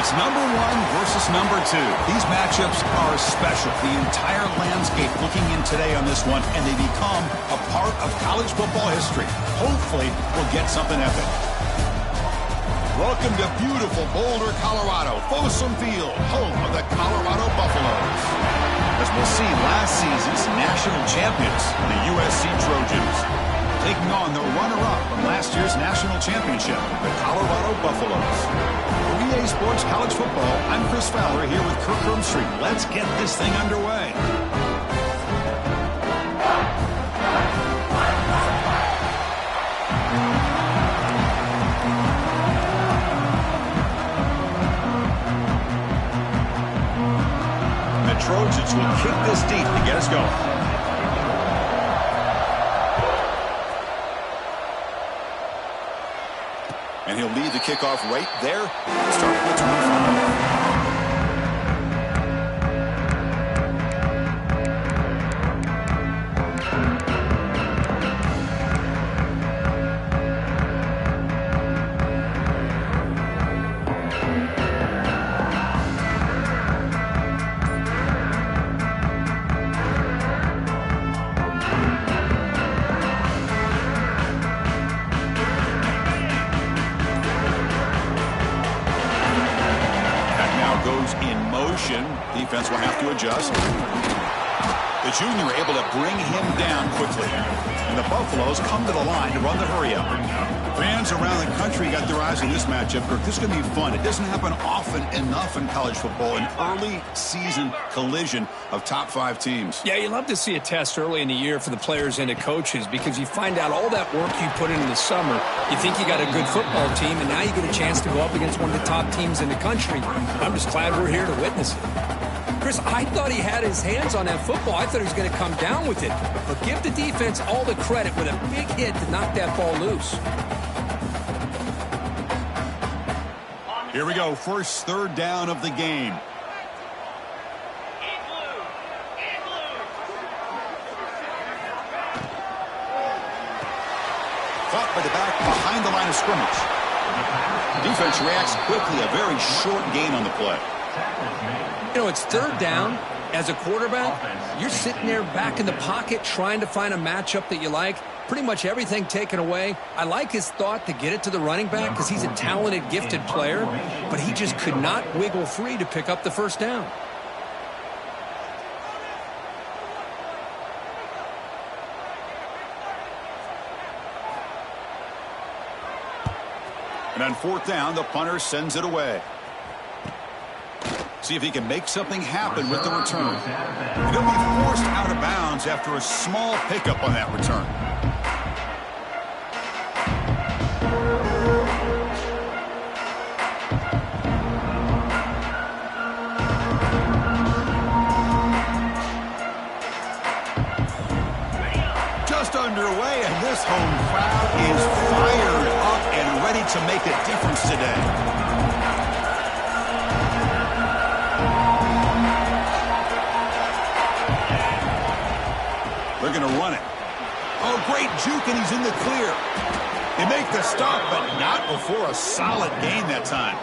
It's number 1 versus number 2. These matchups are special. The entire landscape looking in today on this one, and they become a part of college football history. Hopefully, we'll get something epic. Welcome to beautiful Boulder, Colorado, Folsom Field, home of the Colorado Buffaloes. As we'll see, last season's national champions, the USC Trojans, taking on the runner-up from last year's national championship, the Colorado Buffaloes. For EA Sports College Football, I'm Chris Fowler here with Kirk Herbstreit. Let's get this thing underway. The Trojans will kick this deep to get us going. And he'll lead the kickoff right there. Start with 25. Defense will have to adjust. The junior able to bring him down quickly. And the Buffaloes come to the line to run the hurry-up. Fans around the country got their eyes on this matchup. Kirk, this is going to be fun. It doesn't happen often enough in college football, an early season collision of top 5 teams. Yeah, you love to see a test early in the year for the players and the coaches because you find out all that work you put in the summer. You think you got a good football team, and now you get a chance to go up against one of the top teams in the country. I'm just glad we're here to witness it. Chris, I thought he had his hands on that football. I thought he was going to come down with it. But give the defense all the credit with a big hit to knock that ball loose. Here we go. First third down of the game. Caught by the back behind the line of scrimmage. Defense reacts quickly. A very short gain on the play. You know, it's third down. As a quarterback, you're sitting there back in the pocket trying to find a matchup that you like. Pretty much everything taken away. I like his thought to get it to the running back because he's a talented, gifted player, but he just could not wiggle free to pick up the first down. And on fourth down, the punter sends it away. See if he can make something happen with the return. And he'll be forced out of bounds after a small pickup on that return. Just underway, and this home crowd is fired up and ready to make a difference today. They're going to run it. Oh, great juke, and he's in the clear. They make the stop, but not before a solid gain that time.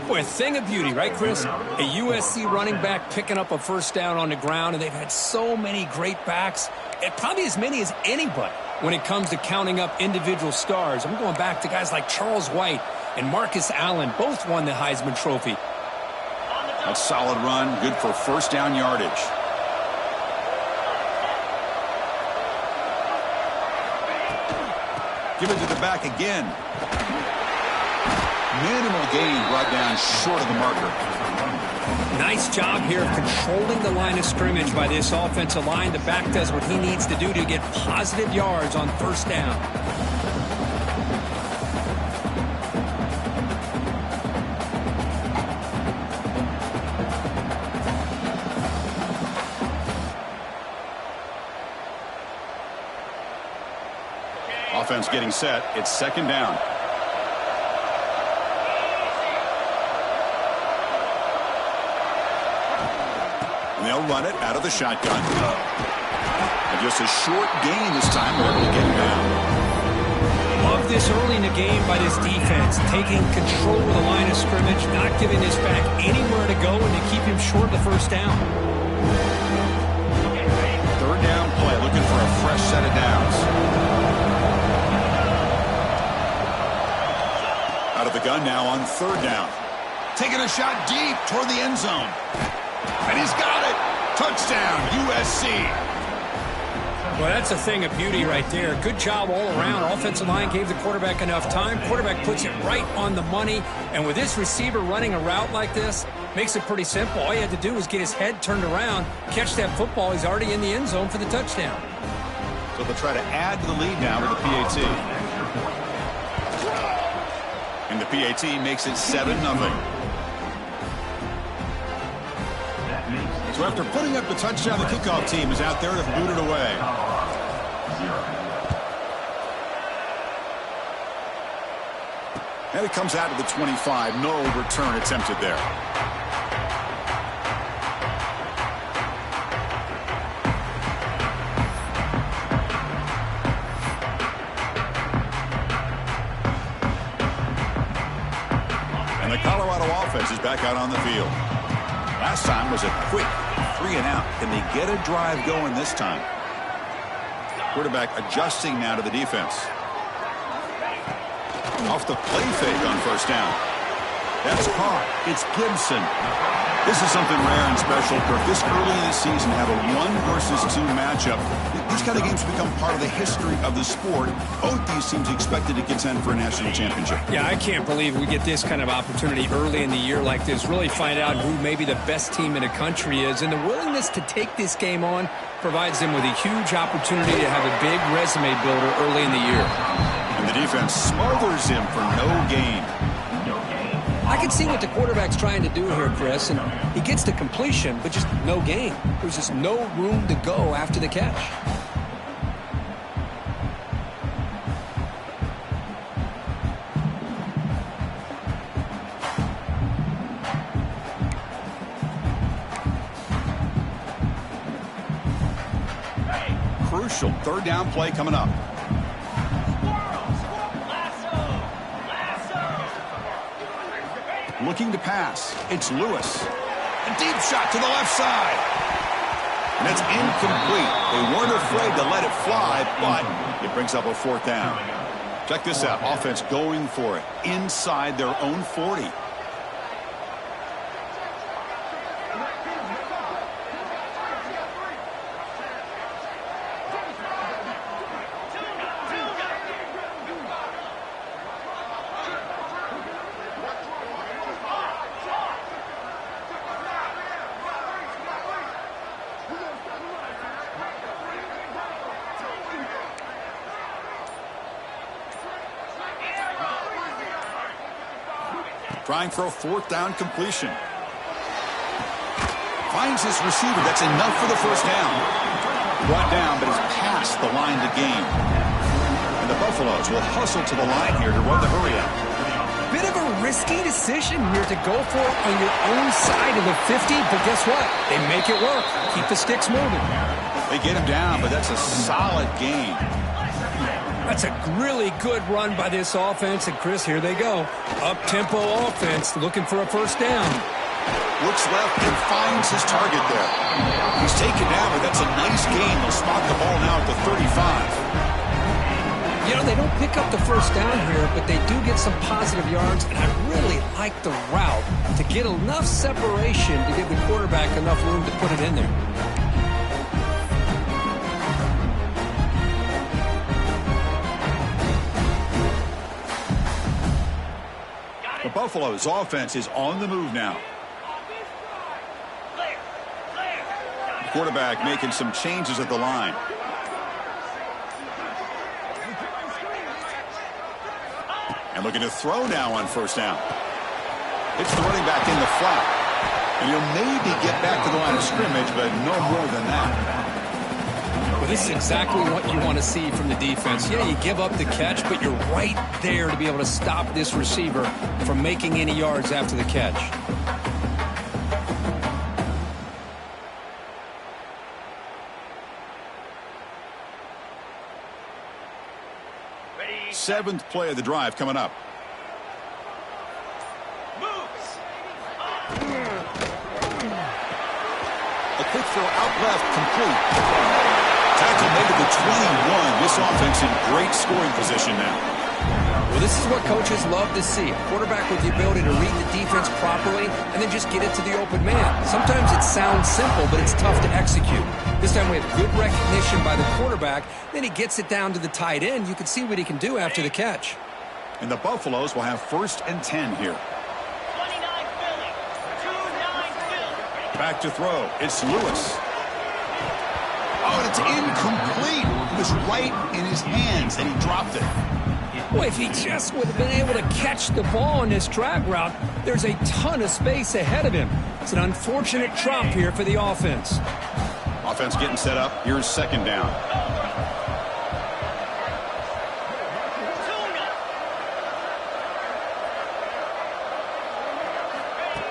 Boy, a thing of beauty, right, Chris? A USC running back picking up a first down on the ground, and they've had so many great backs, and probably as many as anybody when it comes to counting up individual stars. I'm going back to guys like Charles White and Marcus Allen. Both won the Heisman Trophy. A solid run, good for first down yardage. Give it to the back again. Minimal gain brought down short of the marker. Nice job here of controlling the line of scrimmage by this offensive line. The back does what he needs to do to get positive yards on first down. Offense getting set. It's second down. And they'll run it out of the shotgun. And just a short gain this time. They're able to get him down. Love this early in the game by this defense, taking control of the line of scrimmage, not giving this back anywhere to go, and to keep him short of the first down. Third down play, looking for a fresh set of downs. Out of the gun now on third down. Taking a shot deep toward the end zone. And he's got it. Touchdown, USC. Well, that's a thing of beauty right there. Good job all around. Offensive line gave the quarterback enough time. Quarterback puts it right on the money. And with this receiver running a route like this, makes it pretty simple. All he had to do was get his head turned around, catch that football. He's already in the end zone for the touchdown. So they'll try to add to the lead now with the PAT. And the PAT makes it 7-0. So after putting up the touchdown, the kickoff team is out there to boot it away. And it comes out to the 25. No return attempted there. And the Colorado offense is back out on the field. Last time was a quick 3-and-out. Can they get a drive going this time? Quarterback adjusting now to the defense. Off the play fake on first down. That's caught. It's Gibson. This is something rare and special, Kirk. This early in the season, have a 1-versus-2 matchup. These kind of games become part of the history of the sport. Both these teams expected to contend for a national championship. Yeah, I can't believe we get this kind of opportunity early in the year like this. Really find out who maybe the best team in the country is. And the willingness to take this game on provides them with a huge opportunity to have a big resume builder early in the year. And the defense smothers him for no gain. I can see what the quarterback's trying to do here, Chris, and he gets the completion, but just no gain. There's just no room to go after the catch. Crucial third down play coming up. Looking to pass. It's Lewis. A deep shot to the left side. And it's incomplete. They weren't afraid to let it fly, but it brings up a fourth down. Check this out. Offense going for it inside their own 40. Trying for a fourth down completion. Finds his receiver. That's enough for the first down. Brought down, but is past the line to gain. And the Buffaloes will hustle to the line here to run the hurry up. Bit of a risky decision here to go for it on your own side of the 50, but guess what? They make it work. Keep the sticks moving. They get him down, but that's a solid gain. That's a really good run by this offense, and Chris, here they go. Up-tempo offense, looking for a first down. Looks left and finds his target there. He's taken down, but that's a nice gain. They'll spot the ball now at the 35. You know, they don't pick up the first down here, but they do get some positive yards, and I really like the route to get enough separation to give the quarterback enough room to put it in there. The Buffaloes offense is on the move now. The quarterback making some changes at the line. And looking to throw now on first down. It's the running back in the flat. And he'll maybe get back to the line of scrimmage, but no more than that. Well, this is exactly what you want to see from the defense. Yeah, you give up the catch, but you're right there to be able to stop this receiver from making any yards after the catch. 7th play of the drive coming up. A quick throw out left, complete. Tackle made to the 21. This offense in great scoring position now. Well, this is what coaches love to see. A quarterback with the ability to read the defense properly and then just get it to the open man. Sometimes it sounds simple, but it's tough to execute. This time we have good recognition by the quarterback. Then he gets it down to the tight end. You can see what he can do after the catch. And the Buffaloes will have 1st and 10 here. 29 Philly. 2-9 Philly. Back to throw. It's Lewis. Oh, and it's incomplete. It was right in his hands, and he dropped it. Boy, if he just would have been able to catch the ball on this drag route, there's a ton of space ahead of him. It's an unfortunate drop here for the offense. Offense getting set up. Here's 2nd down.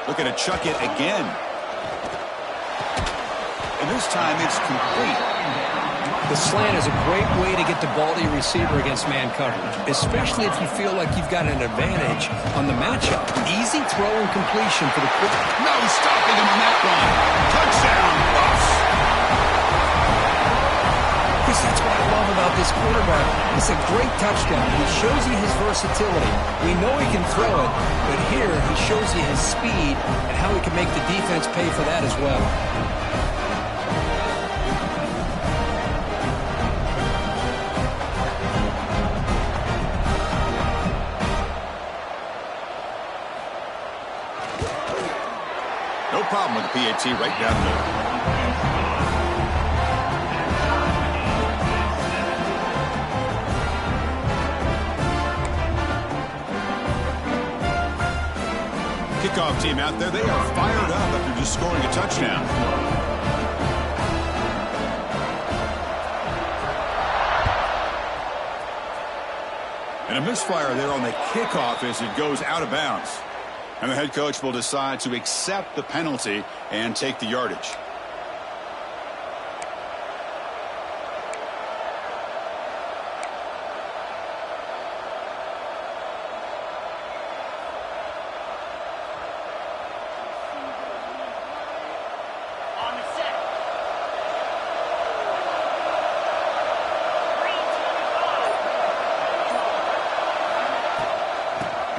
Looking to chuck it again. And this time it's complete. The slant is a great way to get the ball to your receiver against man coverage, especially if you feel like you've got an advantage on the matchup. Easy throw and completion for the quarterback. No stopping him on that run. Touchdown, Buffs. Chris, that's what I love about this quarterback. It's a great touchdown. He shows you his versatility. We know he can throw it, but here he shows you his speed and how he can make the defense pay for that as well. No problem with the PAT right down the middle. Kickoff team out there, they are fired up after just scoring a touchdown. And a misfire there on the kickoff as it goes out of bounds. And the head coach will decide to accept the penalty and take the yardage. On the set.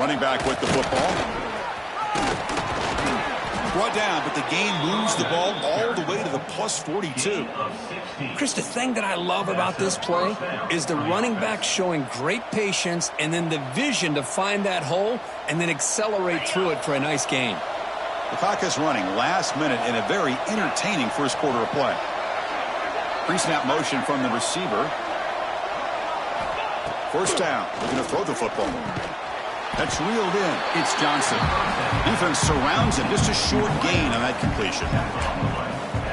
Running back with the football. Brought down, but the game moves the ball all the way to the plus 42. Chris, the thing that I love about this play is the running back showing great patience and then the vision to find that hole and then accelerate through it for a nice gain. The clock is running last minute in a very entertaining first quarter of play. Pre-snap motion from the receiver. 1st down, looking to throw the football. That's reeled in. It's Johnson. Defense surrounds him. Just a short gain on that completion.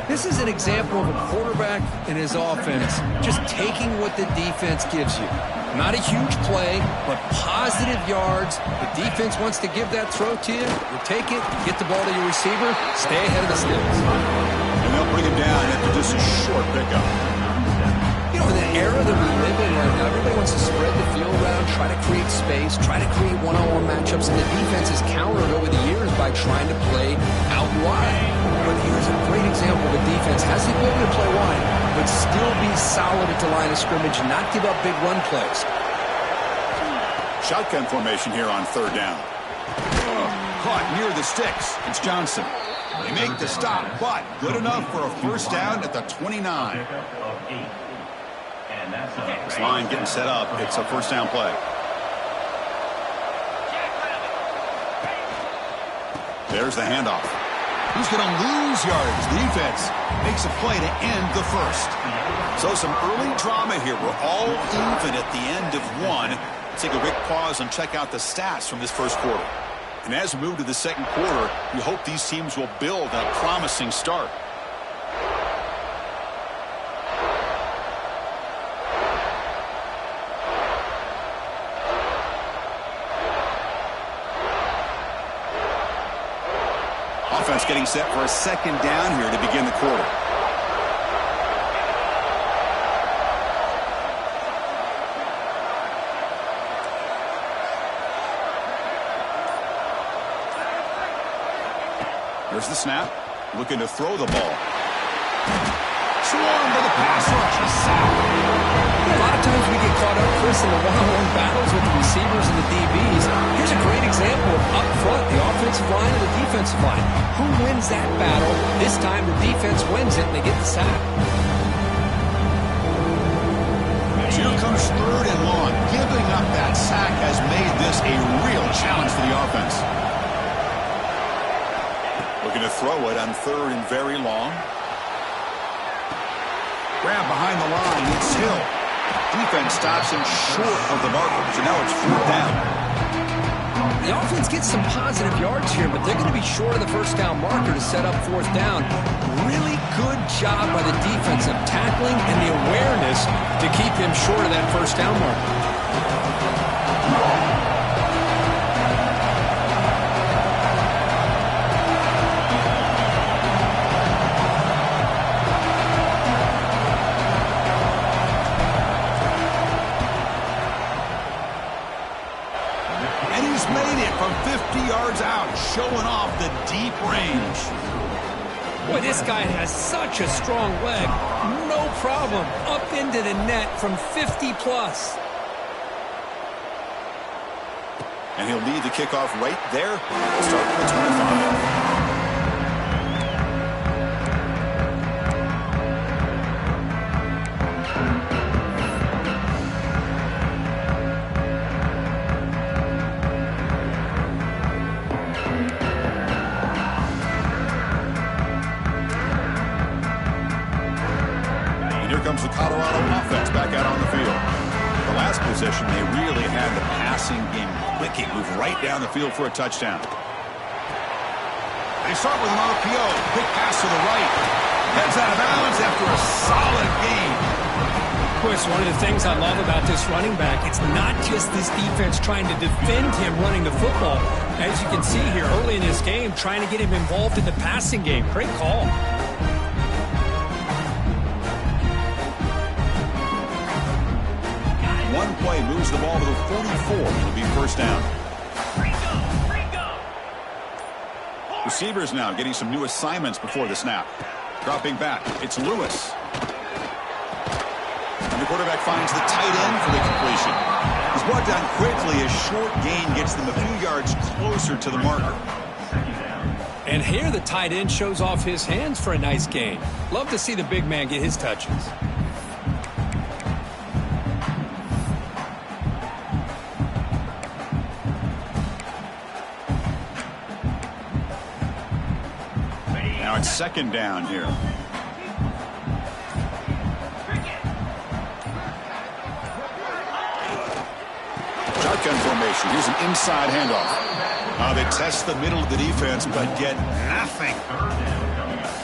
This is an example of a quarterback and his offense just taking what the defense gives you. Not a huge play, but positive yards. The defense wants to give that throw to you. You take it, get the ball to your receiver, stay ahead of the sticks. And they'll bring him down after just a short pickup. You know, in the era that we live in right now, everybody wants to spread the field around, try to create space, try to create one-on-one matchups, and the defense has countered over the years by trying to play out wide. But here's a great example of a defense has the ability to play wide, but still be solid at the line of scrimmage and not give up big run plays. Shotgun formation here on 3rd down. Caught near the sticks. It's Johnson. They make the stop, but good enough for a 1st down at the 29. This line getting set up. It's a 1st down play. There's the handoff. Who's going to lose yardage? The defense makes a play to end the 1st. So some early drama here. We're all even at the end of 1. Let's take a quick pause and check out the stats from this first quarter. And as we move to the 2nd quarter, we hope these teams will build a promising start. Offense getting set for a 2nd down here to begin the quarter. There's the snap. Looking to throw the ball. Swarmed to the pass rush. A sack. A lot of times we get caught up, Chris, in the one-on-one battles with the receivers and the DBs. Here's a great example of up front, the offensive line and the defensive line. Who wins that battle? This time the defense wins it and they get the sack. Here comes 3rd and long. Giving up that sack has made this a real challenge for the offense. Looking to throw it on 3rd and very long. Grab behind the line. It's Hill. Defense stops him short of the marker. So now it's 4th down. The offense gets some positive yards here, but they're going to be short of the first down marker to set up 4th down. Really good job by the defense of tackling and the awareness to keep him short of that first down marker. From 50 yards out, showing off the deep range. Boy, this guy has such a strong leg. No problem. Up into the net from 50 plus. And he'll lead the kickoff right there. Start with the 25. Comes the Colorado offense back out on the field. The last possession, they really had the passing game clicking, move right down the field for a touchdown. They start with an RPO, quick pass to the right. Heads out of bounds after a solid game. Chris, one of the things I love about this running back, it's not just this defense trying to defend him running the football. As you can see here early in this game, trying to get him involved in the passing game. Great call. One play moves the ball to the 44. It'll be 1st down. Receivers now getting some new assignments before the snap. Dropping back. It's Lewis. And the quarterback finds the tight end for the completion. He's brought down quickly. A short gain gets them a few yards closer to the marker. And here the tight end shows off his hands for a nice gain. Love to see the big man get his touches. Now it's 2nd down here. Shotgun formation. Here's an inside handoff. They test the middle of the defense, but get nothing.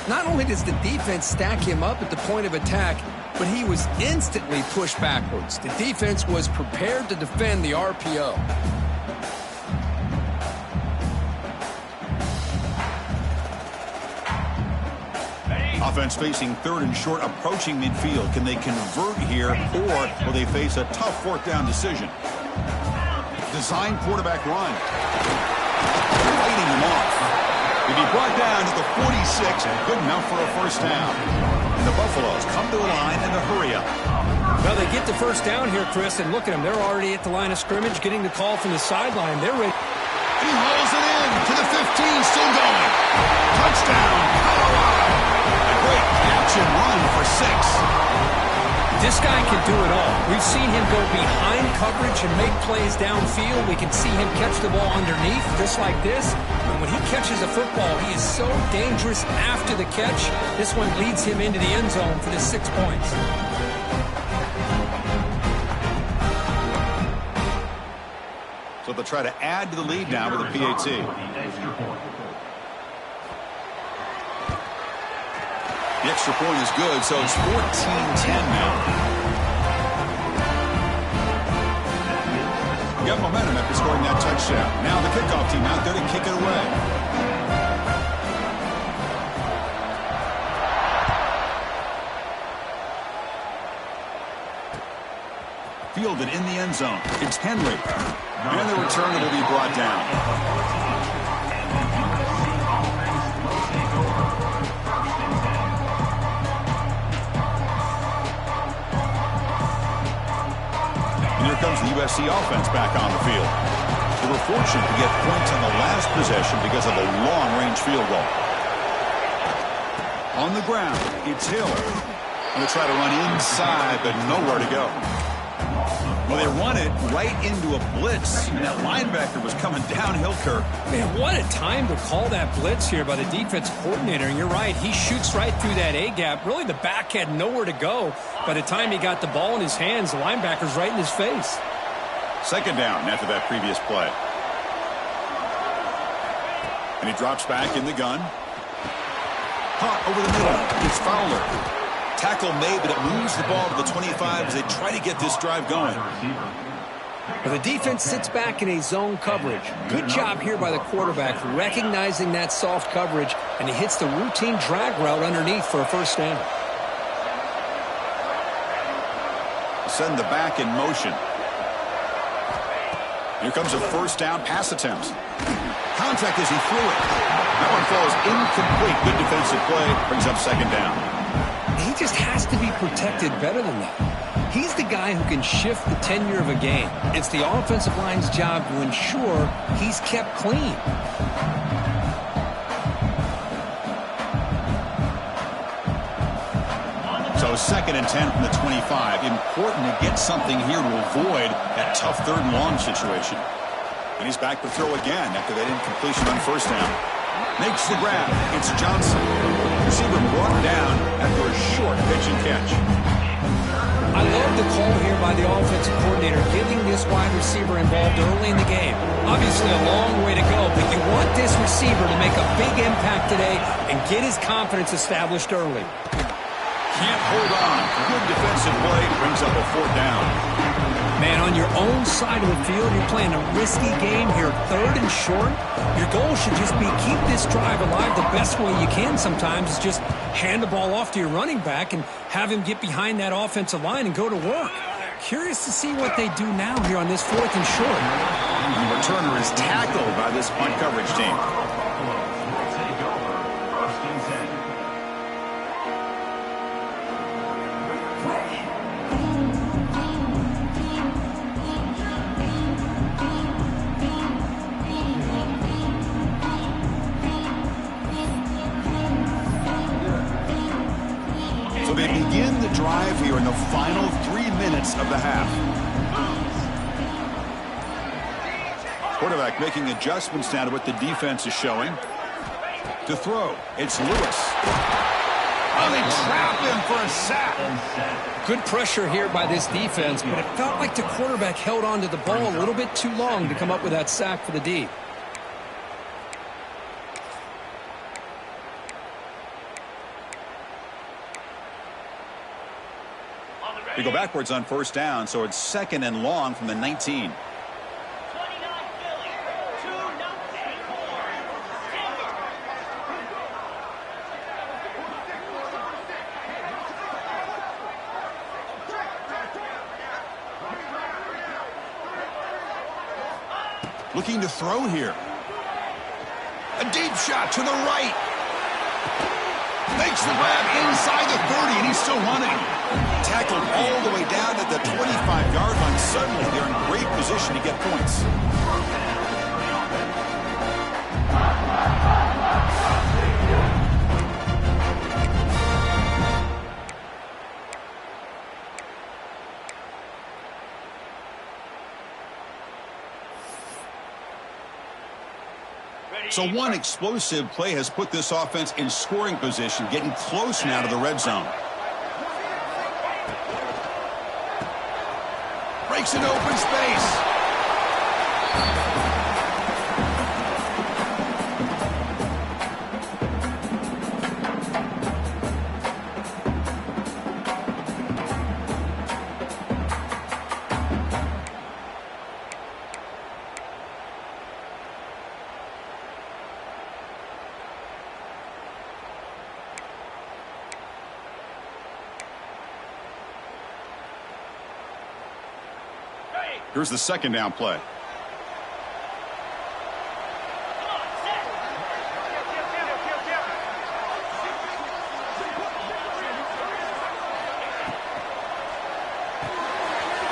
Not only does the defense stack him up at the point of attack, but he was instantly pushed backwards. The defense was prepared to defend the RPO. Offense facing 3rd and short, approaching midfield. Can they convert here, or will they face a tough 4th down decision? Design quarterback run. Fighting him off. He'll be brought down to the 46, and good enough for a 1st down. And the Buffaloes come to a line in a hurry up. Well, they get the 1st down here, Chris, and look at them. They're already at the line of scrimmage, getting the call from the sideline. They're ready. He hauls it in to the 15, still going. Touchdown, Colorado. A great catch and run for 6. This guy can do it all. We've seen him go behind coverage and make plays downfield. We can see him catch the ball underneath, just like this. And when he catches a football, he is so dangerous after the catch. This one leads him into the end zone for the 6 points. So they'll try to add to the lead now with a PAT. The extra point is good, so it's 14-10 now. Got momentum after scoring that touchdown. Now the kickoff team out there to kick it away. Fielded in the end zone. It's Henry. And the return will be brought down. USC offense back on the field. They were fortunate to get points on the last possession because of a long-range field goal. On the ground, it's Hill. Going to try to run inside, but nowhere to go. Well, they run it right into a blitz, and that linebacker was coming downhill, Kirk. Man, what a time to call that blitz here by the defensive coordinator. And you're right, he shoots right through that A-gap. Really, the back had nowhere to go. By the time he got the ball in his hands, the linebacker's right in his face. Second down after that previous play. And he drops back in the gun. Caught over the middle. It's Fowler. Tackle made, but it moves the ball to the 25 as they try to get this drive going. Well, the defense sits back in a zone coverage. Good job here by the quarterback, recognizing that soft coverage, and he hits the routine drag route underneath for a first down. Send the back in motion. Here comes a first down pass attempt. Contact as he threw it. That one falls incomplete. Good defensive play. Brings up second down. He just has to be protected better than that. He's the guy who can shift the tenure of a game. It's the offensive line's job to ensure he's kept clean. So second and 10 from the 25. Important to get something here to avoid that tough third and long situation. And he's back to throw again after that incompletion on first down. Makes the grab. It's Johnson. Receiver brought down after a short pitch and catch. I love the call here by the offensive coordinator, getting this wide receiver involved early in the game. Obviously a long way to go, but you want this receiver to make a big impact today and get his confidence established early. Can't hold on. Good defensive play. Brings up a fourth down. Man, on your own side of the field, you're playing a risky game here, third and short. Your goal should just be keep this drive alive the best way you can sometimes is just hand the ball off to your running back and have him get behind that offensive line and go to work. Curious to see what they do now here on this fourth and short. The returner is tackled by this punt coverage team. They begin the drive here in the final 3 minutes of the half. Quarterback making adjustments now to what the defense is showing. To throw, it's Lewis. Oh, they trap him for a sack. Good pressure here by this defense, but it felt like the quarterback held on to the ball a little bit too long to come up with that sack for the D. We go backwards on first down, so it's second and long from the 19. 29 Philly, 2-0 Denver. Looking to throw here. A deep shot to the right. Makes the grab inside the 30, and he's still running. Tackled all the way down at the 25-yard line. Suddenly, they're in great position to get points. So one explosive play has put this offense in scoring position, getting close now to the red zone. Breaks an open space. Here's the second down play.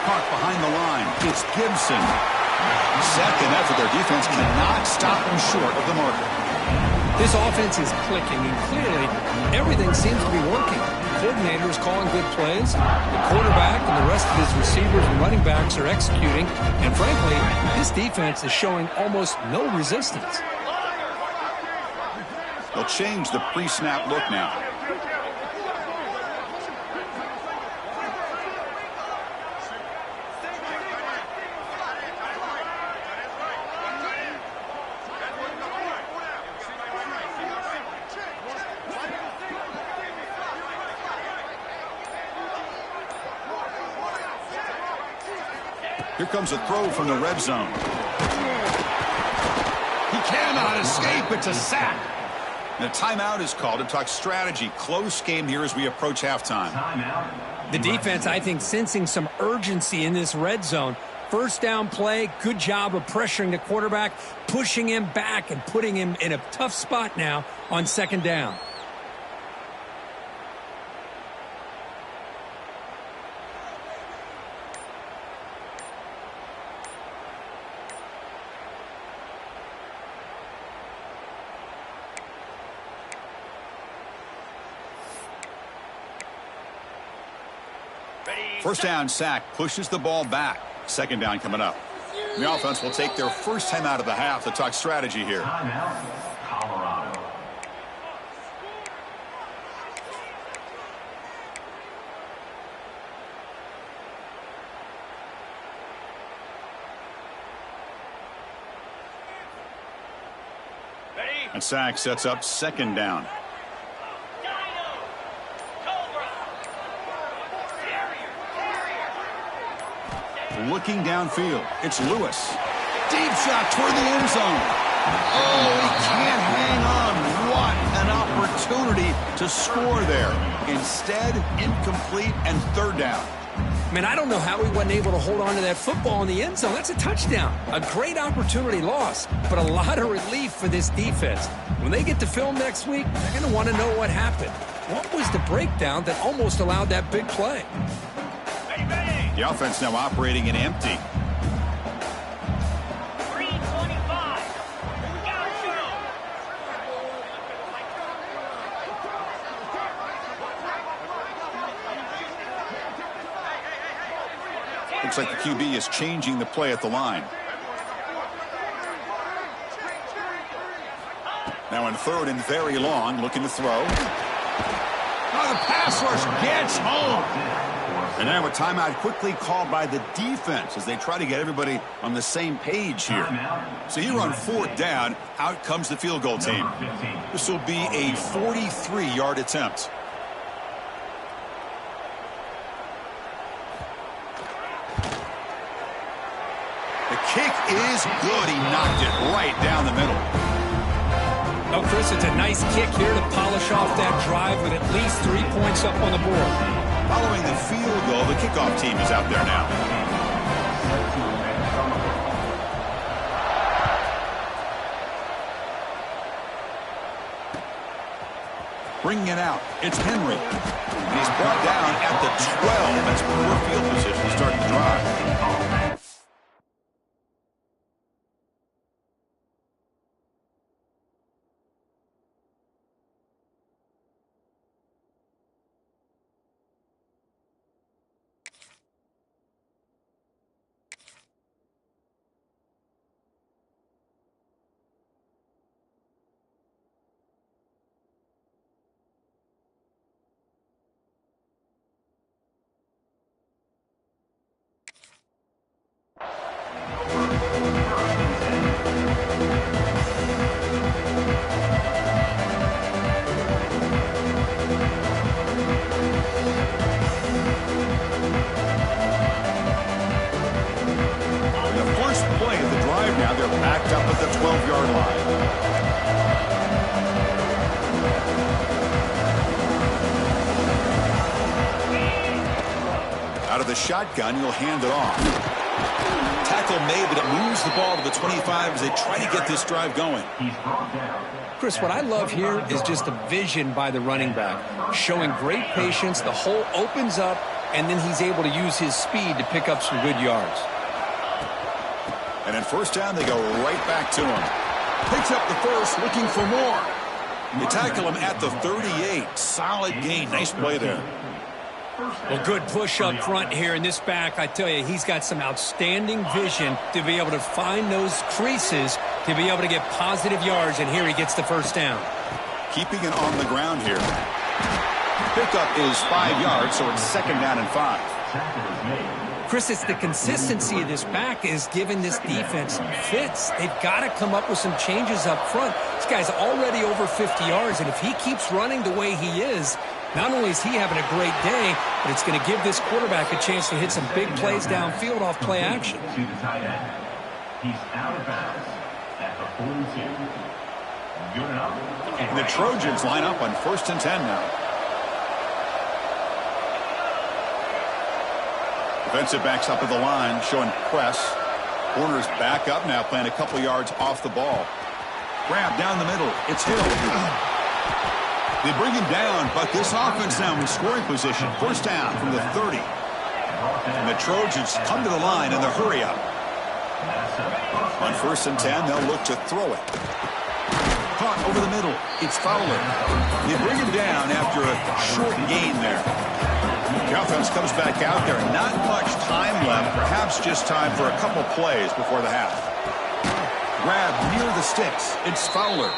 Caught behind the line. It's Gibson. Second effort, their defense cannot stop them short of the marker. This offense is clicking, and clearly everything seems to be working. The coordinator is calling good plays. The quarterback and the rest of his receivers and running backs are executing. And frankly, this defense is showing almost no resistance. They'll change the pre-snap look now. Here comes a throw from the red zone. He cannot escape. It's a sack. And a timeout is called to talk strategy. Close game here as we approach halftime. The defense, I think, sensing some urgency in this red zone. First down play, good job of pressuring the quarterback, pushing him back and putting him in a tough spot now on second down. First down sack pushes the ball back. Second down coming up. The offense will take their first time out of the half to talk strategy here. Colorado. And sack sets up second down. Looking downfield, it's Lewis. Deep shot toward the end zone. Oh, he can't hang on. What an opportunity to score there. Instead, incomplete and third down. Man, I don't know how he wasn't able to hold on to that football in the end zone. That's a touchdown. A great opportunity lost, but a lot of relief for this defense. When they get to film next week, they're going to want to know what happened. What was the breakdown that almost allowed that big play? The offense now operating in empty. 3:25. Gotta shoot. Looks like the QB is changing the play at the line. Now in third and very long, looking to throw. Oh, the pass rush gets home. And now a timeout quickly called by the defense as they try to get everybody on the same page here. So here on fourth down, out comes the field goal team. This will be a 43-yard attempt. The kick is good. He knocked it right down the middle. Oh, Chris, it's a nice kick here to polish off that drive with at least 3 points up on the board. Following the field goal, the kickoff team is out there now. Bringing it out, it's Henry. And he's brought down at the 12. That's poor field position to start the drive. Backed up at the 12-yard line. Out of the shotgun, he'll hand it off. Tackle made, but it moves the ball to the 25 as they try to get this drive going. Chris, what I love here is just the vision by the running back. Showing great patience, the hole opens up, and then he's able to use his speed to pick up some good yards. And at first down, they go right back to him. Picks up the first, looking for more. They tackle him at the 38. Solid gain. Nice play there. Well, good push up front here in this back. I tell you, he's got some outstanding vision to be able to find those creases to be able to get positive yards, and here he gets the first down. Keeping it on the ground here. Pickup is 5 yards, so it's second down and 5. Chris, it's the consistency of this back is giving this defense fits. They've got to come up with some changes up front. This guy's already over 50 yards, and if he keeps running the way he is, not only is he having a great day, but it's going to give this quarterback a chance to hit some big plays downfield off play action. To the tight end. He's out of bounds at the 42. Good enough. And the Trojans line up on 1st and 10 now. Defensive backs up at the line, showing press. Corners back up now, playing a couple yards off the ball. Grab down the middle. It's Hill. They bring him down, but this offense now in scoring position. First down from the 30. And the Trojans come to the line in the hurry up. On 1st and 10, they'll look to throw it. Caught over the middle. It's Fowler. They bring him down after a short gain there. The offense comes back out there. Not much time left. Perhaps just time for a couple plays before the half. Grab near the sticks. It's Fowler.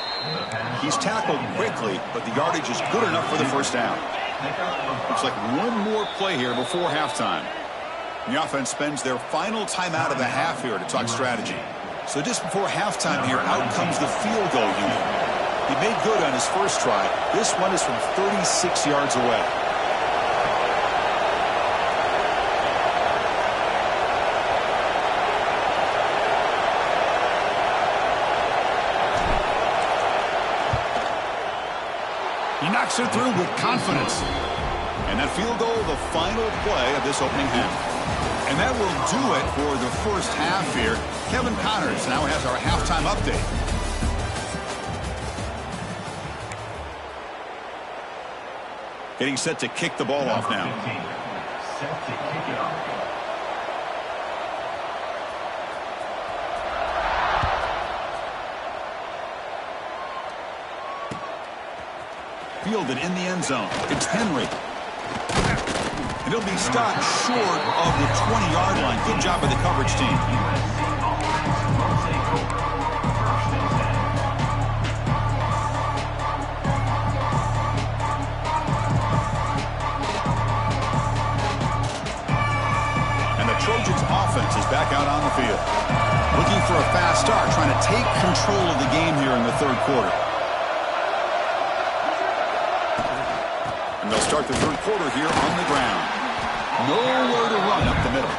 He's tackled quickly, but the yardage is good enough for the first down. Looks like one more play here before halftime. The offense spends their final timeout of the half here to talk strategy. So just before halftime here, out comes the field goal unit. He made good on his first try. This one is from 36 yards away. He knocks it through with confidence. And that field goal, the final play of this opening half. And that will do it for the first half here. Kevin Connors now has our halftime update. Getting set to kick the ball off now. Set to kick it off. Fielded in the end zone. It's Henry. And he'll be stopped short of the 20-yard line. Good job by the coverage team. And the Trojans offense is back out on the field. Looking for a fast start, trying to take control of the game here in the third quarter. And they'll start the third quarter here on the ground. Nowhere to run up the middle.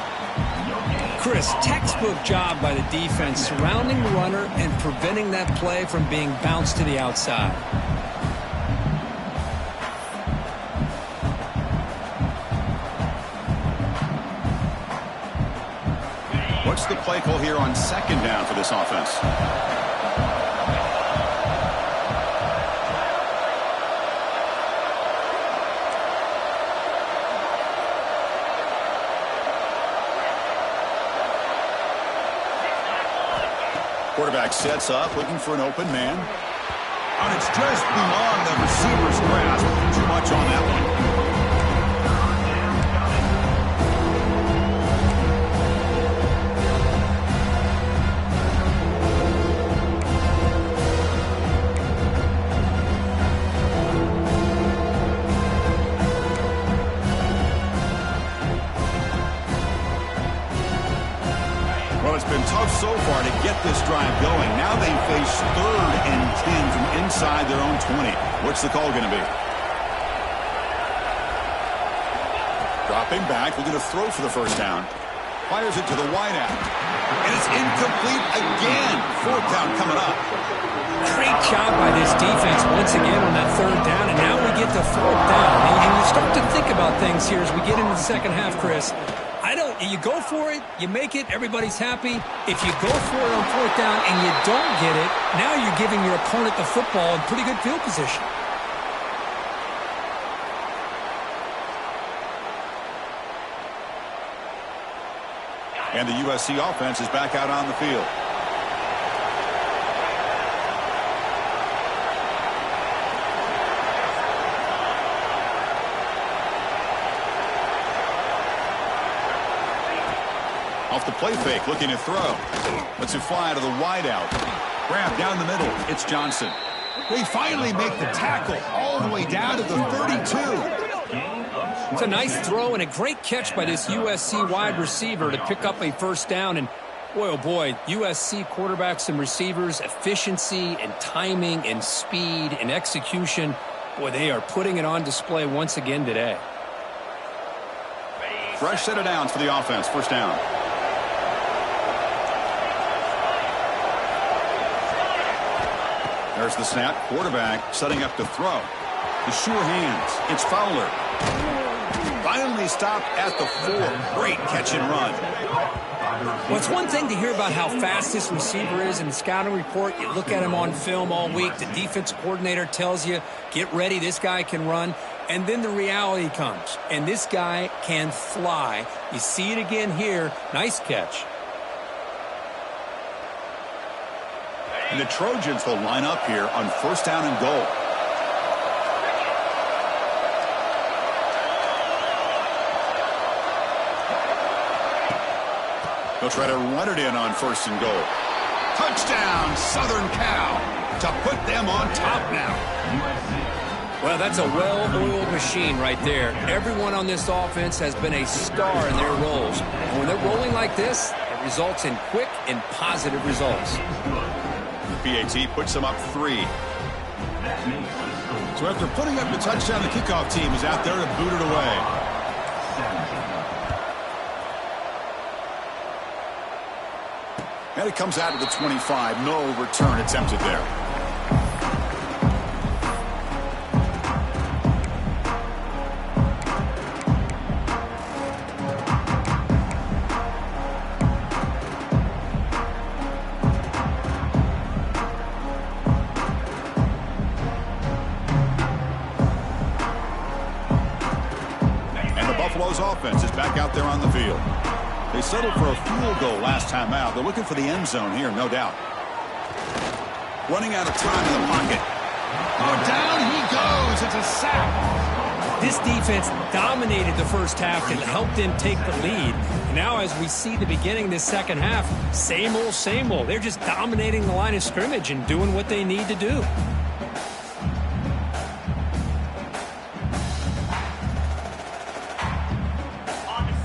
Chris, textbook job by the defense surrounding the runner and preventing that play from being bounced to the outside. What's the play call here on second down for this offense? Quarterback sets up, looking for an open man. And it's just beyond the receiver's grasp. Too much on that one. Tough so far to get this drive going. Now they face 3rd and 10 from inside their own 20. What's the call going to be? Dropping back, looking to throw for the first down. Fires it to the wideout. And it's incomplete again. 4th down coming up. Great job by this defense once again on that 3rd down, and now we get to 4th down. And you start to think about things here as we get into the second half, Chris. You go for it, you make it, everybody's happy. If you go for it on 4th down and you don't get it, now you're giving your opponent the football in pretty good field position. And the USC offense is back out on the field. Off the play fake, looking to throw. Lets it fly to the wideout. Grab down the middle. It's Johnson. They finally make the tackle all the way down to the 32. It's a nice throw and a great catch by this USC wide receiver to pick up a first down. And boy, oh boy, USC quarterbacks and receivers, efficiency and timing and speed and execution. Boy, they are putting it on display once again today. Fresh set of downs for the offense. First down. There's the snap. Quarterback setting up to throw. The sure hands. It's Fowler. Finally stopped at the 4. Great catch and run. Well, it's one thing to hear about how fast this receiver is in the scouting report. You look at him on film all week. The defense coordinator tells you, get ready, this guy can run. And then the reality comes. And this guy can fly. You see it again here. Nice catch. And the Trojans will line up here on first down and goal. They'll try to run it in on first and goal. Touchdown, Southern Cal, to put them on top now. Well, that's a well-oiled machine right there. Everyone on this offense has been a star in their roles. And when they're rolling like this, it results in quick and positive results. PAT puts them up 3. So after putting up the touchdown, the kickoff team is out there to boot it away. And it comes out of the 25. No return attempted there. And the Buffalo's offense is back out there on the field. They settled for a field goal last time out. They're looking for the end zone here, no doubt. Running out of time in the pocket. Oh, down he goes. It's a sack. This defense dominated the first half and helped them take the lead. And now as we see the beginning of this second half, same old, same old. They're just dominating the line of scrimmage and doing what they need to do.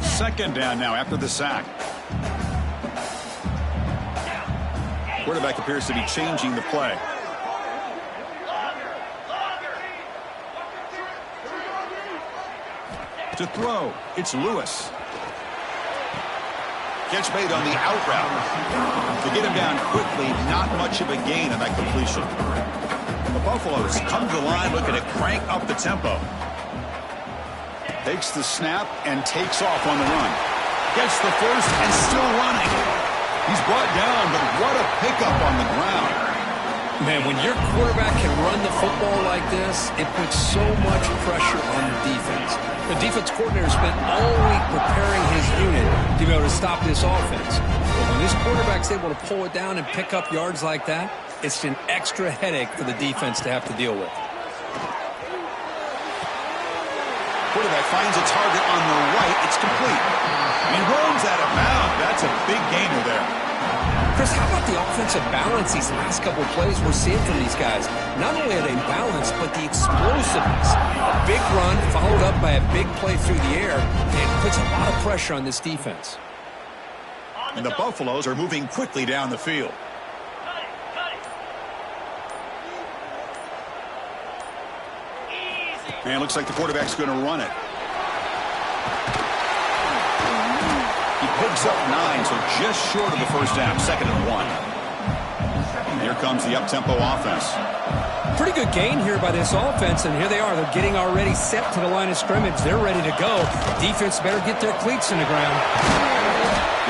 Second down now after the sack. Quarterback appears to be changing the play. To throw, it's Lewis. Catch made on the out route. To get him down quickly, not much of a gain on that completion. The Buffaloes come to the line looking to crank up the tempo. Takes the snap and takes off on the run. Gets the first and still running. He's brought down, but what a pickup on the ground. Man, when your quarterback can run the football like this, it puts so much pressure on the defense. The defense coordinator spent all week preparing his unit to be able to stop this offense. But when this quarterback's able to pull it down and pick up yards like that, it's an extra headache for the defense to have to deal with. Quarterback finds a target on the right. It's complete. He runs out of bounds. That's a big gainer there. Chris, how about the offensive balance these last couple of plays we're seeing from these guys? Not only are they balanced, but the explosiveness. A big run followed up by a big play through the air. It puts a lot of pressure on this defense. And the Buffaloes are moving quickly down the field. And it looks like the quarterback's going to run it. He picks up 9, so just short of the first down, 2nd and 1. Here comes the up-tempo offense. Pretty good gain here by this offense, and here they are. They're getting already set to the line of scrimmage. They're ready to go. Defense better get their cleats in the ground.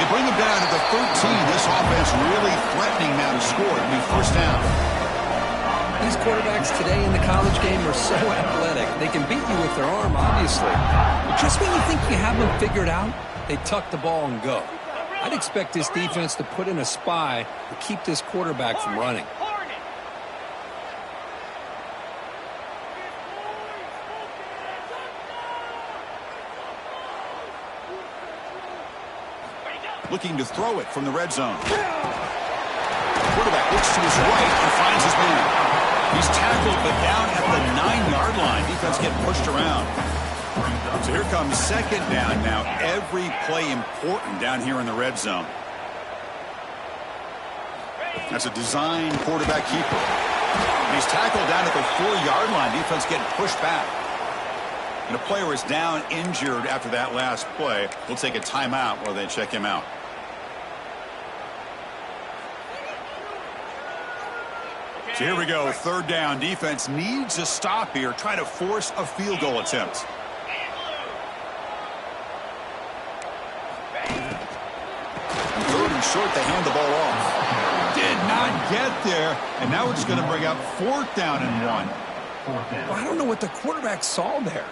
They bring him down to the 13. This offense really threatening now to score. It'll be first down. These quarterbacks today in the college game are so athletic. They can beat you with their arm, obviously. But just when you think you have them figured out, they tuck the ball and go. I'd expect this defense to put in a spy to keep this quarterback from running. Looking to throw it from the red zone. Quarterback looks to his right and finds his man. He's tackled but down at the 9-yard line. Defense getting pushed around. So here comes second down now. Every play important down here in the red zone. That's a design quarterback keeper. And he's tackled down at the 4-yard line. Defense getting pushed back. And a player is down injured after that last play. We'll take a timeout while they check him out. So here we go, third down. Defense needs a stop here. Try to force a field goal attempt. And third and short, they hand the ball off. Did not get there. And now we're just going to bring up fourth down and 1. Well, I don't know what the quarterback saw there.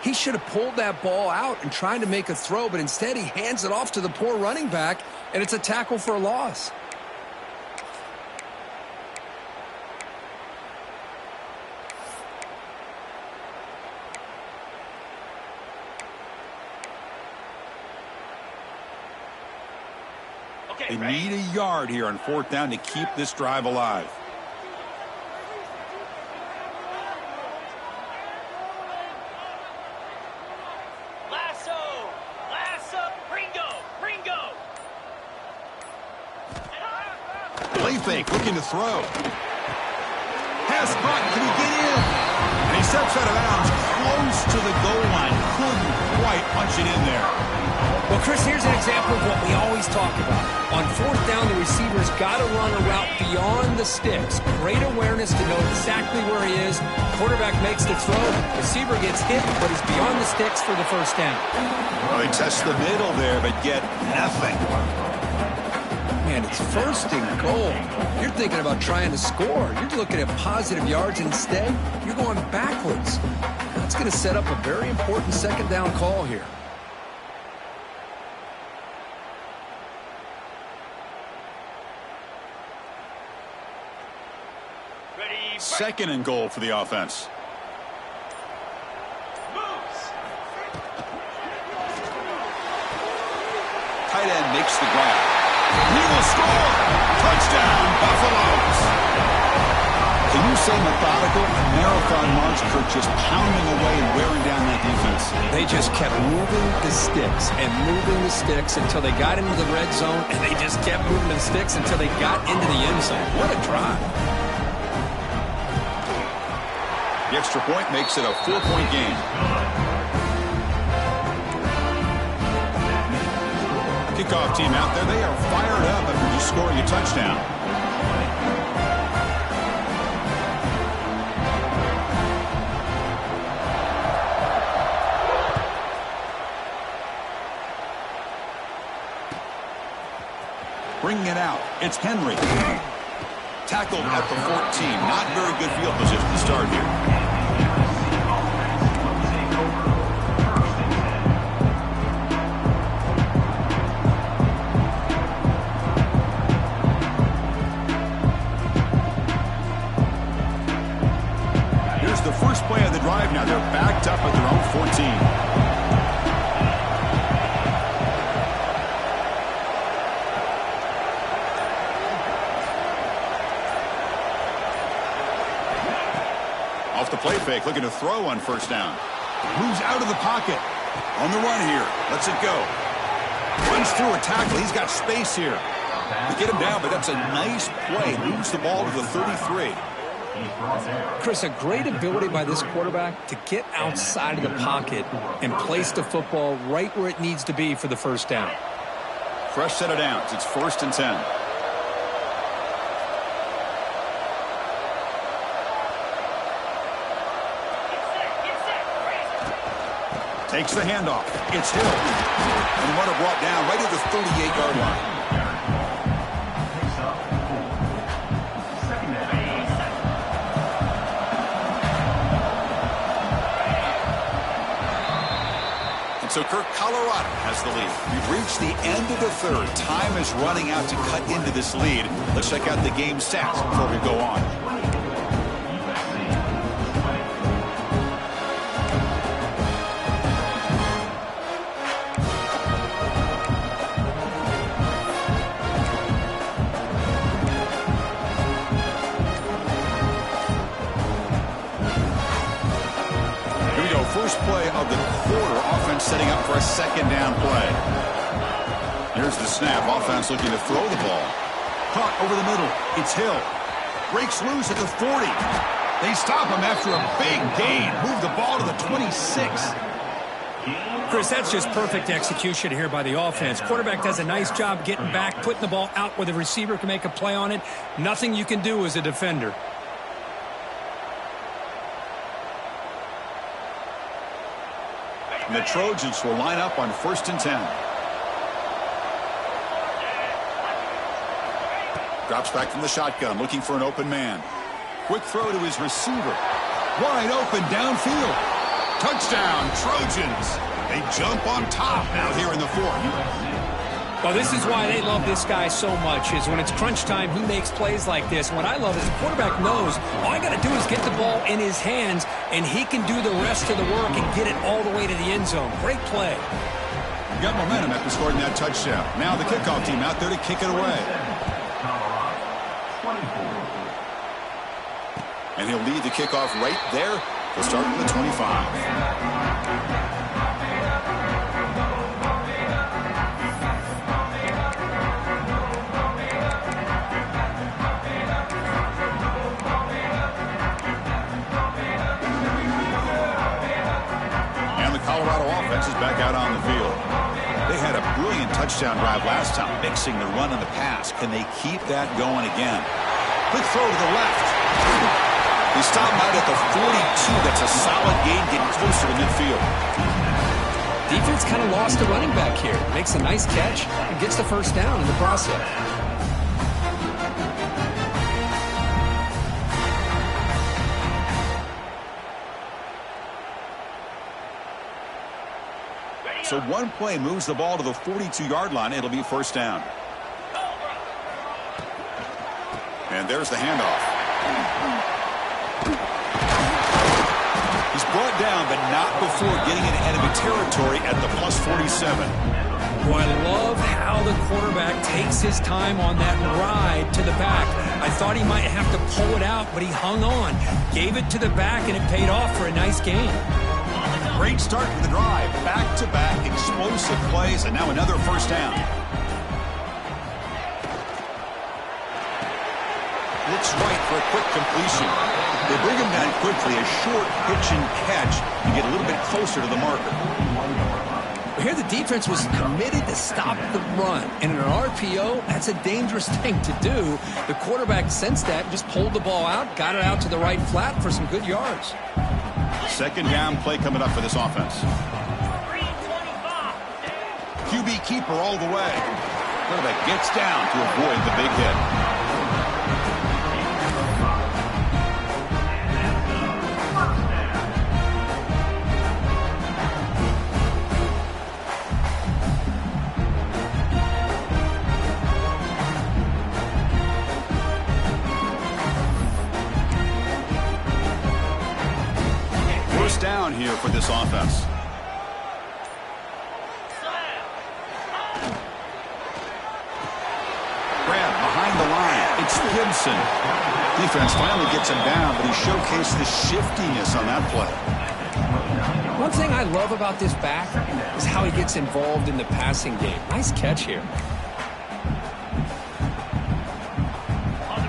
He should have pulled that ball out and tried to make a throw, but instead he hands it off to the poor running back, and it's a tackle for a loss. They need a yard here on fourth down to keep this drive alive. Play fake, looking to throw. Pass caught, can he get in? And he steps out of bounds close to the goal line. Couldn't quite punch it in there. Well, Chris, here's an example of what we always talk about. On fourth down, the receiver's got to run a route beyond the sticks. Great awareness to know exactly where he is. Quarterback makes the throw. Receiver gets hit, but he's beyond the sticks for the first down. Well, they test the middle there, but get nothing. Man, it's first and goal. You're thinking about trying to score. You're looking at positive yards. Instead, you're going backwards. That's going to set up a very important second down call here. Second and goal for the offense. Tight end makes the grab. He will score. Touchdown, Buffaloes. Can you say methodical? A marathon march, Kurt, just pounding away and wearing down that defense. They just kept moving the sticks and moving the sticks until they got into the red zone, and they just kept moving the sticks until they got into the end zone. What a drive. The extra point makes it a 4-point game. Kickoff team out there. They are fired up after just scoring a touchdown. Bringing it out. It's Henry. Tackled at the 14. Not very good field position to start here. Here's the first play of the drive now. They're backed up at their own 14. Off the play fake, looking to throw on first down. Moves out of the pocket. On the run here. Lets it go. Runs through a tackle. He's got space here. To get him down, but that's a nice play. Moves the ball to the 33. Chris, a great ability by this quarterback to get outside of the pocket and place the football right where it needs to be for the first down. Fresh set of downs. It's 1st and 10. Takes the handoff. It's Hill. And runner brought down right at the 38-yard line. And so Kirk, Colorado has the lead. We've reached the end of the third. Time is running out to cut into this lead. Let's check out the game stats before we go on. First play of the quarter. Offense setting up for a second down play. Here's the snap. Offense looking to throw the ball. Caught over the middle. It's Hill. Breaks loose at the 40. They stop him after a big gain. Move the ball to the 26. Chris, that's just perfect execution here by the offense. Quarterback does a nice job getting back, putting the ball out where the receiver can make a play on it. Nothing you can do as a defender. And the Trojans will line up on 1st and 10. Drops back from the shotgun, looking for an open man. Quick throw to his receiver. Wide open downfield. Touchdown, Trojans. They jump on top now here in the fourth. Well, this is why they love this guy so much, is when it's crunch time, he makes plays like this. What I love is the quarterback knows all I got to do is get the ball in his hands, and he can do the rest of the work and get it all the way to the end zone. Great play. Got momentum after scoring that touchdown. Now the kickoff team out there to kick it away. And he'll lead the kickoff right there. He'll start at the 25. Colorado offense is back out on the field. They had a brilliant touchdown drive last time, mixing the run and the pass. Can they keep that going again? Quick throw to the left. He stopped out at the 42. That's a solid gain, getting closer to midfield. Defense kind of lost a running back here. Makes a nice catch and gets the first down in the process. So one play moves the ball to the 42-yard line. It'll be first down. And there's the handoff. He's brought down, but not before getting in enemy territory at the plus 47. Boy, I love how the quarterback takes his time on that ride to the back. I thought he might have to pull it out, but he hung on. Gave it to the back, and it paid off for a nice gain. Great start to the drive. Back-to-back explosive plays, and now another first down. Looks right for a quick completion. They bring him down quickly, a short pitch and catch, and get a little bit closer to the marker. Here the defense was committed to stop the run. And in an RPO, that's a dangerous thing to do. The quarterback sensed that, just pulled the ball out, got it out to the right flat for some good yards. Second down play coming up for this offense. 325. QB keeper all the way. Quarterback gets down to avoid the big hit. Down here for this offense. Grab behind the line. It's Gibson. Defense finally gets him down, but he showcased the shiftiness on that play. One thing I love about this back is how he gets involved in the passing game. Nice catch here.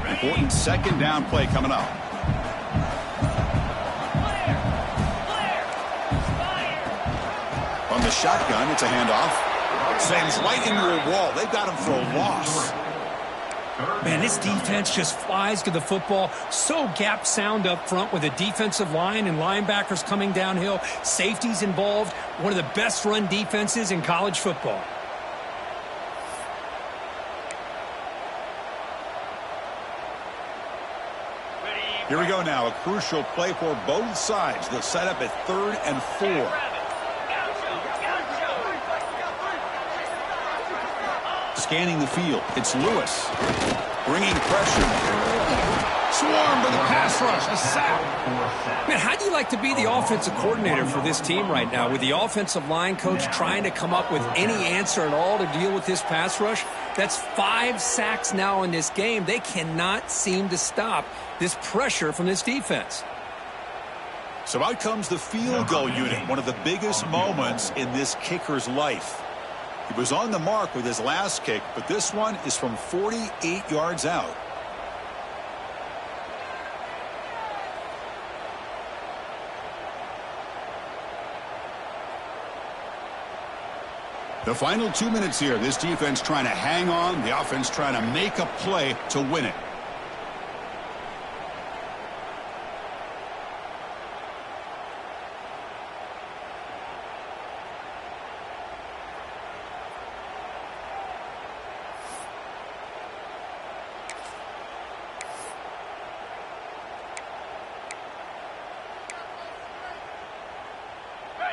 Important second down play coming up. On the shotgun, it's a handoff. Sends right into a wall. They've got him for a loss. Man, this defense just flies to the football. So gap sound up front with a defensive line and linebackers coming downhill. Safeties involved. One of the best run defenses in college football. Here we go now. A crucial play for both sides. They'll set up at 3rd and 4. scanning the field. It's Lewis. Bringing pressure. Swarm with the pass rush. A sack. Man, how do you like to be the offensive coordinator for this team right now with the offensive line coach trying to come up with any answer at all to deal with this pass rush? That's 5 sacks now in this game. They cannot seem to stop this pressure from this defense. So out comes the field goal unit, one of the biggest moments in this kicker's life. He was on the mark with his last kick, but this one is from 48 yards out. The final 2 minutes here. This defense trying to hang on. The offense trying to make a play to win it.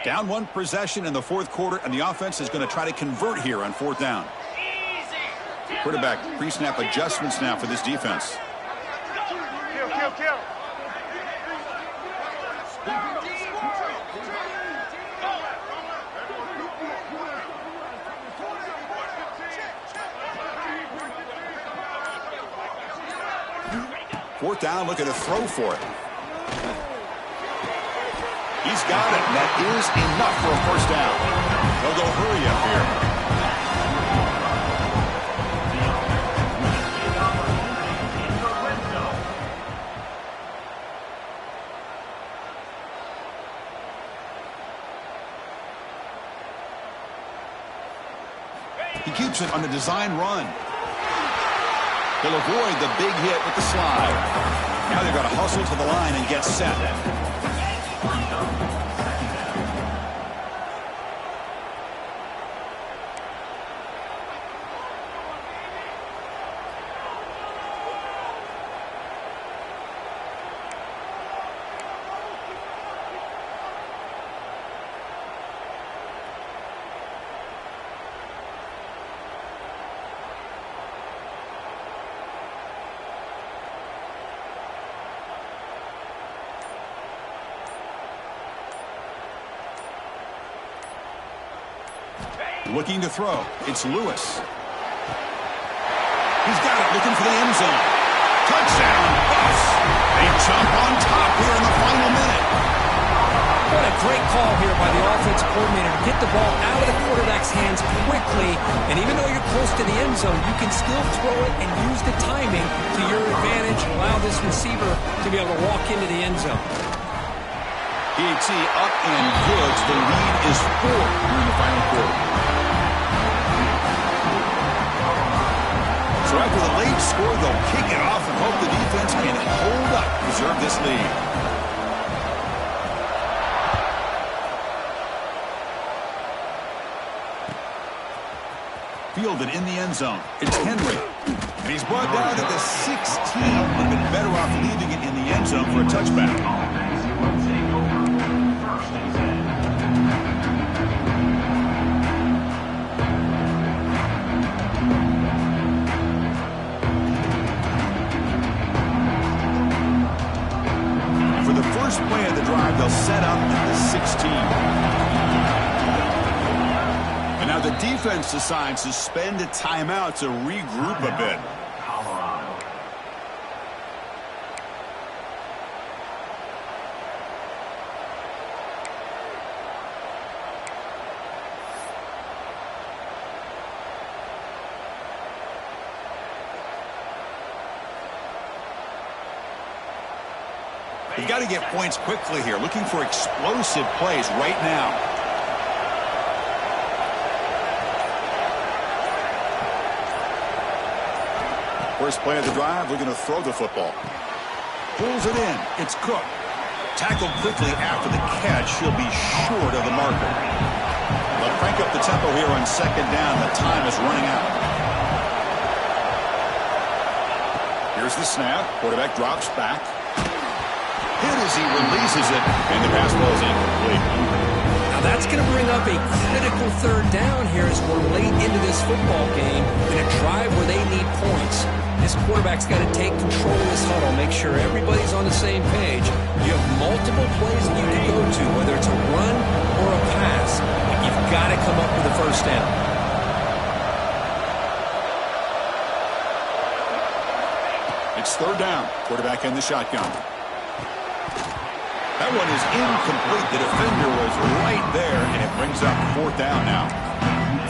Down 1 possession in the fourth quarter, and the offense is going to try to convert here on 4th down. Quarterback pre-snap adjustments now for this defense. Kill. 4th down, looking to throw for it. He's got it. That is enough for a first down. They'll go hurry up here. He keeps it on the design run. He'll avoid the big hit with the slide. Now they've got to hustle to the line and get set. Looking to throw. It's Lewis. He's got it, looking for the end zone. Touchdown, Buffs. They jump on top here in the final minute. What a great call here by the offensive coordinator to get the ball out of the quarterback's hands quickly. And even though you're close to the end zone, you can still throw it and use the timing to your advantage. Allow this receiver to be able to walk into the end zone. PAT up and good. The lead is 4 here in the final quarter. So after the late score, they'll kick it off and hope the defense can hold up, preserve this lead. Fielded in the end zone. It's Henry. And he's brought down at the 16. Would have been better off leaving it in the end zone for a touchback. First play of the drive, they'll set up at the 16. And now the defense decides to spend a timeout to regroup a bit. They've got to get points quickly here, looking for explosive plays right now. First play of the drive, looking to throw the football. Pulls it in. It's Cook. Tackled quickly after the catch. He'll be short of the marker. They'll crank up the tempo here on 2nd down. The time is running out. Here's the snap. Quarterback drops back. Hit as he releases it, and the pass ball is incomplete. Now that's going to bring up a critical third down here as we're late into this football game in a drive where they need points. This quarterback's got to take control of this huddle, make sure everybody's on the same page. You have multiple plays that you can go to, whether it's a run or a pass, but you've got to come up with a first down. It's third down. Quarterback in the shotgun. That one is incomplete. The defender was right there, and it brings up fourth down now.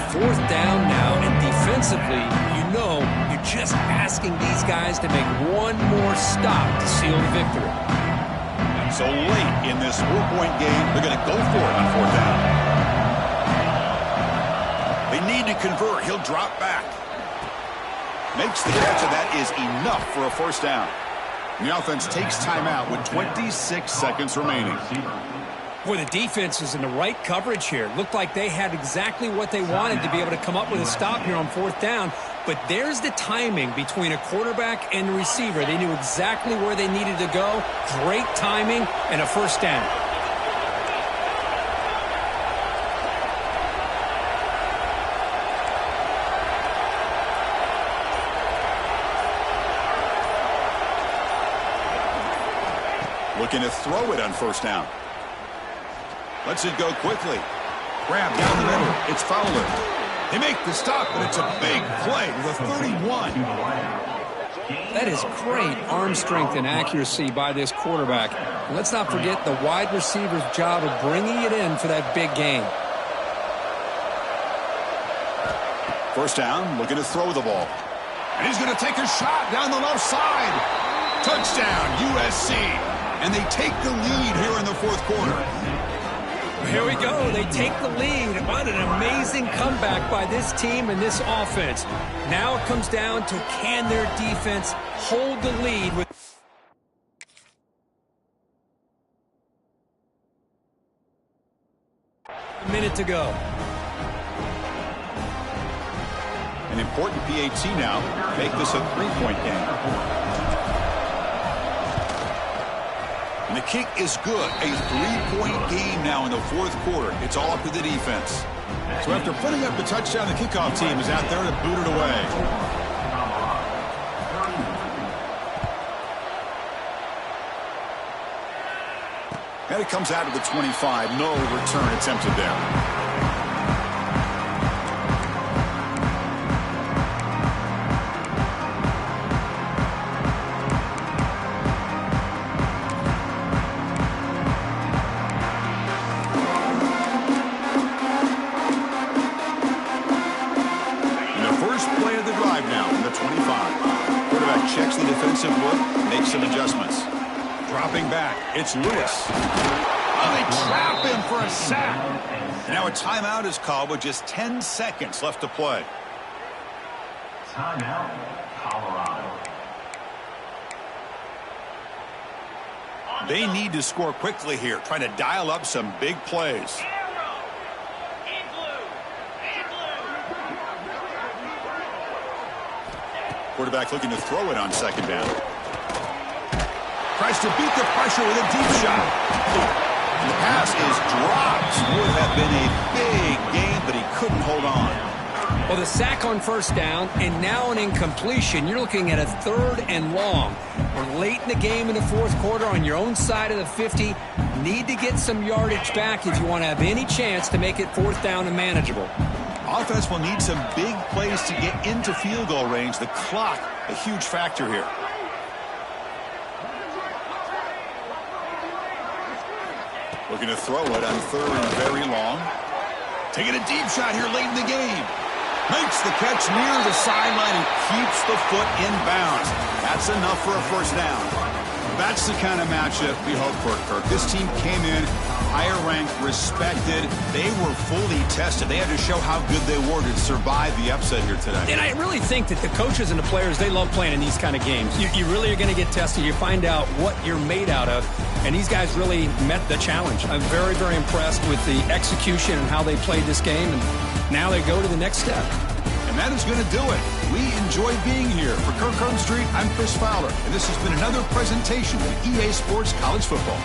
Fourth down now, and defensively, you know you're just asking these guys to make one more stop to seal the victory. So late in this 4-point game, they're going to go for it on fourth down. They need to convert. He'll drop back. Makes the catch, and that is enough for a first down. The offense takes timeout with 26 seconds remaining. Boy, the defense is in the right coverage here. Looked like they had exactly what they wanted to be able to come up with a stop here on fourth down. But there's the timing between a quarterback and the receiver. They knew exactly where they needed to go. Great timing and a first down. Looking to throw it on first down. Lets it go quickly. Grab down the middle. It's Fowler. They make the stop, but it's a big play with a 31. That is great arm strength and accuracy by this quarterback. And let's not forget the wide receiver's job of bringing it in for that big gain. First down, looking to throw the ball. And he's going to take a shot down the left side. Touchdown, USC. And they take the lead here in the fourth quarter. Here we go. They take the lead. What an amazing comeback by this team and this offense. Now it comes down to can their defense hold the lead with a minute to go. An important PAT now. Make this a 3-point game. And the kick is good. A 3-point game now in the fourth quarter. It's all up to the defense. So after putting up the touchdown, the kickoff team is out there to boot it away. And it comes out of the 25. No return attempted there. Checks the defensive look, makes some adjustments. Dropping back, it's Lewis. Oh, they trap him for a sack. Now a timeout is called with just 10 seconds left to play. Timeout, Colorado. They need to score quickly here, trying to dial up some big plays. Quarterback looking to throw it on second down. Tries to beat the pressure with a deep shot. And the pass is dropped. Would have been a big game, but he couldn't hold on. Well, the sack on first down and now an incompletion. You're looking at a third and long. We're late in the game in the fourth quarter on your own side of the 50. Need to get some yardage back if you want to have any chance to make it fourth down and manageable. Offense will need some big plays to get into field goal range. The clock, a huge factor here. Looking to throw it on third and very long. Taking a deep shot here late in the game. Makes the catch near the sideline and keeps the foot in bounds. That's enough for a first down. That's the kind of matchup we hope for, Kirk. This team came in higher ranked, respected. They were fully tested. They had to show how good they were to survive the upset here today. And I really think that the coaches and the players, they love playing in these kind of games. You really are going to get tested. You find out what you're made out of. And these guys really met the challenge. I'm very, very impressed with the execution and how they played this game. And now they go to the next step. And that is going to do it. We enjoy being here. For Kirk Herbstreit, I'm Chris Fowler. And this has been another presentation of EA Sports College Football.